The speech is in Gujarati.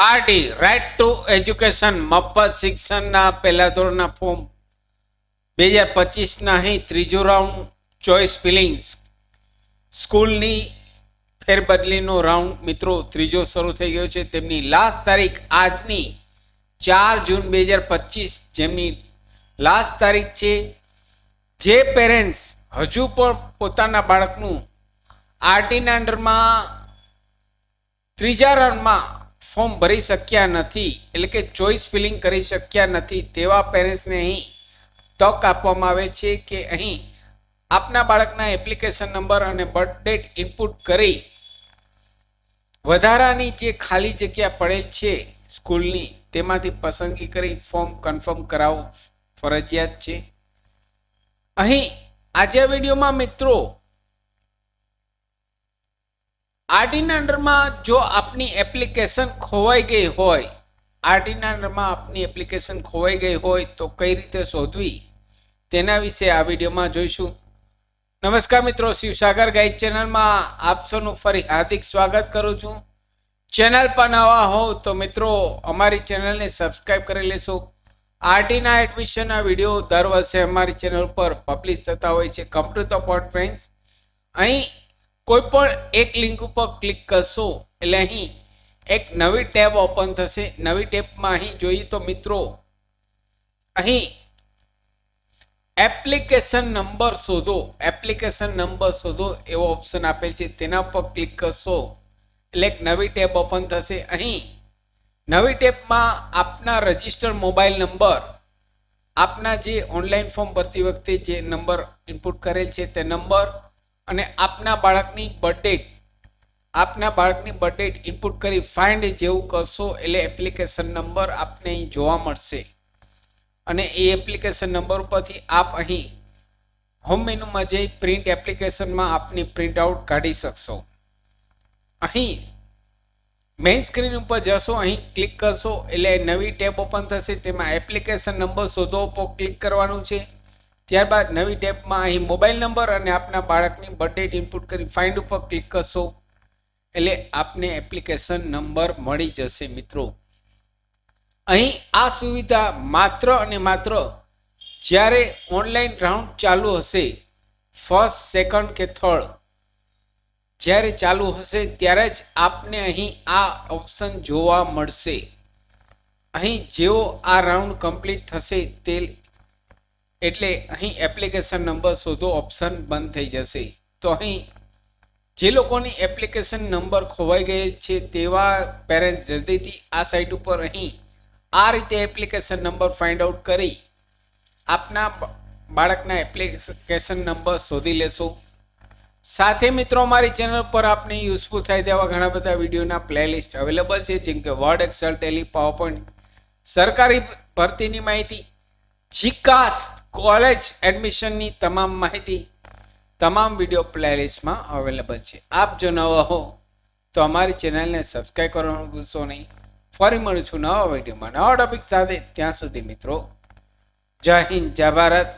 આરટી રાઇટ ટુ એજ્યુકેશન મફત શિક્ષણના પહેલા ધોરણના ફોર્મ 2025ના અહીં ત્રીજો રાઉન્ડ ચોઇસ ફિલિંગ્સ સ્કૂલની ફેરબદલીનો રાઉન્ડ મિત્રો ત્રીજો શરૂ થઈ ગયો છે. તેમની લાસ્ટ તારીખ આજની 4 જૂન 2025 જેમની લાસ્ટ તારીખ છે. જે પેરેન્ટ્સ હજુ પણ પોતાના બાળકનું આરટીના અંડરમાં ત્રીજા રાઉન્ડમાં ફોર્મ ભરી શક્યા નથી, એટલે કે ચોઇસ ફિલિંગ કરી શક્યા નથી, તેવા પેરેન્ટ્સને અહીં તક આપવામાં આવે છે કે અહીં આપના બાળકના એપ્લિકેશન નંબર અને બર્થ ડેટ ઇનપુટ કરી વધારાની જે ખાલી જગ્યા પડેલ છે સ્કૂલની તેમાંથી પસંદગી કરી ફોર્મ કન્ફર્મ કરાવવું ફરજિયાત છે. અહીં આજે વિડીયોમાં મિત્રો આરટીના અંડરમાં જો આપની એપ્લિકેશન ખોવાઈ ગઈ હોય, આરટીના અંડરમાં આપની એપ્લિકેશન ખોવાઈ ગઈ હોય તો કઈ રીતે શોધવી તેના વિશે આ વિડીયોમાં જોઈશું. નમસ્કાર મિત્રો, શિવસાગર ગાઈડ ચેનલમાં આપ સૌનું ફરી હાર્દિક સ્વાગત કરું છું. ચેનલ પર નવા હો તો મિત્રો અમારી ચેનલને સબસ્ક્રાઈબ કરી લેશો. આરટીના એડમિશનના વિડીયો દર વર્ષે અમારી ચેનલ પર પબ્લિશ થતા હોય છે. Come to the point friends, અહીં કોઈ પણ એક લિંક ઉપર ક્લિક કરશો એટલે અહીં એક નવી ટેબ ઓપન થશે. નવી ટેબમાં અહીં જોઈએ તો મિત્રો અહીં એપ્લિકેશન નંબર શોધો, એપ્લિકેશન નંબર શોધો એવો ઓપ્શન આપેલ છે. તેના પર ક્લિક કરશો એટલે એક નવી ટેબ ઓપન થશે. અહીં નવી ટેબમાં આપના રજિસ્ટર્ડ મોબાઈલ નંબર, આપના જે ઓનલાઈન ફોર્મ ભરતી વખતે જે નંબર ઇનપુટ કરેલ છે તે નંબર અને આપના બાળકની બર્થડેટ, આપના બાળકની બર્થડેટ ઇનપુટ કરી ફાઇન્ડ જેવું કરશો એટલે એપ્લિકેશન નંબર આપને અહીં જોવા મળશે અને એ એપ્લિકેશન નંબર પરથી આપ અહીં હોમ મેનુમાં જઈ પ્રિન્ટ એપ્લિકેશનમાં આપની પ્રિન્ટ આઉટ કાઢી શકશો. અહીં મેઇન સ્ક્રીન ઉપર જશો, અહીં ક્લિક કરશો એટલે નવી ટેબ ઓપન થશે. તેમાં એપ્લિકેશન નંબર શોધો પર ક્લિક કરવાનું છે. ત્યારબાદ નવી ટેબમાં અહીં મોબાઈલ નંબર અને આપના બાળકની બર્થડેટ ઇનપુટ કરી ફાઇન્ડ ઉપર ક્લિક કરશો એટલે આપને એપ્લિકેશન નંબર મળી જશે. મિત્રો અહીં આ સુવિધા માત્ર અને માત્ર જ્યારે ઓનલાઈન રાઉન્ડ ચાલુ હશે, ફર્સ્ટ, સેકન્ડ કે થર્ડ જ્યારે ચાલુ હશે ત્યારે જ આપને અહીં આ ઓપ્શન જોવા મળશે. અહીં જેવો આ રાઉન્ડ કમ્પ્લીટ થશે તે એટલે અહીં એપ્લિકેશન નંબર શોધો ઓપ્શન બંધ થઈ જશે. તો અહીં જે લોકોની એપ્લિકેશન નંબર ખોવાઈ ગયેલ છે તેવા પેરેન્ટ્સ જલ્દીથી આ સાઇટ ઉપર અહીં આ રીતે એપ્લિકેશન નંબર ફાઇન્ડ આઉટ કરી આપના બાળકના એપ્લિકેશન નંબર શોધી લેશો. સાથે મિત્રો અમારી ચેનલ પર આપને યુઝફુલ થાય તેવા ઘણા બધા વિડીયોના પ્લેલિસ્ટ અવેલેબલ છે, જેમ કે વર્ડ, એક્સેલ, ટેલી, પાવરપોઈન્ટ, સરકારી ભરતીની માહિતી, જીકાસ કોલેજ એડમિશનની તમામ માહિતી તમામ વિડીયો પ્લેલિસ્ટમાં અવેલેબલ છે. આપ જો નવા હો તો અમારી ચેનલને સબસ્ક્રાઈબ કરવાનું ભૂલશો નહીં. ફરી મળું છું નવા વિડીયોમાં નવા ટોપિક સાથે. ત્યાં સુધી મિત્રો જય હિન્દ, જય ભારત.